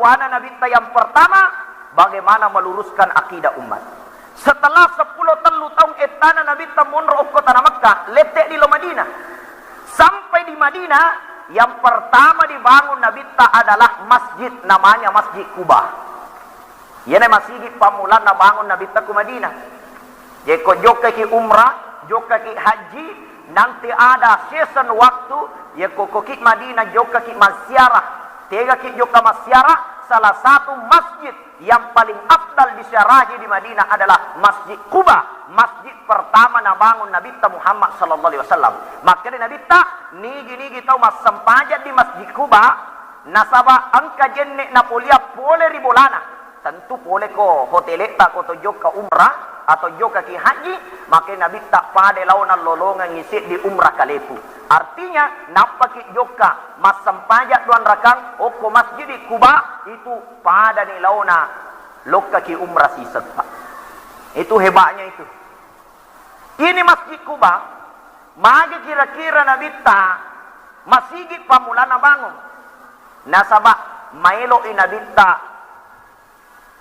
dakwaan Nabi yang pertama, bagaimana meluruskan akidah umat. Setelah 10 tahun etana Nabi mundur ke tanah Makkah, letek di Madinah. Sampai di Madinah, yang pertama dibangun Nabi adalah masjid, namanya Masjid Quba. Ini masjid pamulan na bangun Nabi ke Madinah. Jika joka ki umrah, joka ki haji, nanti ada season waktu, ya ki Madinah joka ki masyarah. Tiga ki joka masyarah, salah satu masjid yang paling afdal disyarahi di Madinah adalah Masjid Quba. Masjid pertama na bangun Nabi Muhammad sallallahu alaihi wasallam. Makanya Nabi nigi tahu mas sempajat di Masjid Quba, nasaba angka jenne na polia pole ribolana. Tentu boleh ko hotel tak ko to joka umrah atau joka ki haji, maka Nabi tak pada lawan lolongan ngisi di umrah kalepu. Artinya napa ki joka mas sempajat duan rakang oko masjid di Quba itu pada ni launa loka ki umrah si serta. Itu hebatnya itu. Ini Masjid Quba, magi kira-kira Nabi tak masih pamulana bangun. Nasabak maelo Nabi tak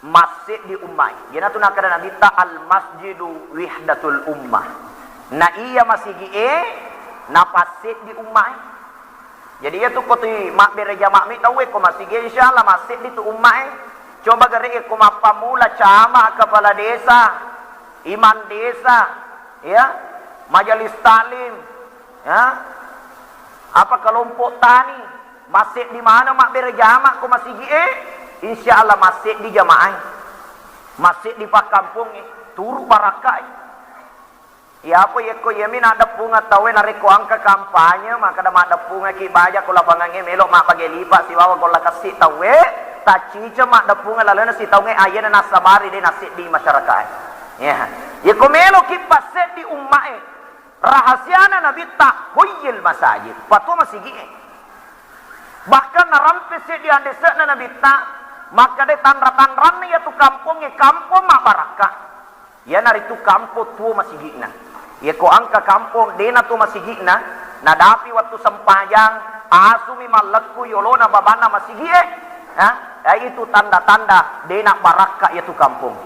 masjid di ummah. Yana tu nak kena Nabi tak al masjidu wihdatul ummah. Na iya masih na masjid di ummah. Jadi ya tu koti mak bereja mak mi tahu ko masih insyaallah masjid di tu ummah. Coba gere ko mapamula camat kepala desa, imam desa, ya, majelis taklim, ya, apa kelompok tani, masjid di mana mak berjamaah ko masih insyaallah masjid di jamaah, masjid di pak kampung turu barakah. Ya apa ya ko yamin ada punga tawe nareko angka kampanye maka ada mak ada punga ki baja ko lapangan melok mak bagi lipat si bawa ko kasih tawe tak cica mak ada punga lalana si tawe ayana nasabari de nasib di masyarakat. Ya, ya ko melok ki pased di ummah rahasiana Nabi tak huyil masajid patu masih bahkan narampe di andesana Nabi tak maka de tandra-tandran ya tu kampungnya kampung mak barakah. Ya nari tu kampung tu masih gina. Ya ko angka kampung dena tu masih gina. Nadapi waktu sempayang asumi malakku yolona babana masih gie. Ha? Ya itu tanda-tanda dena barakah ya tu kampung.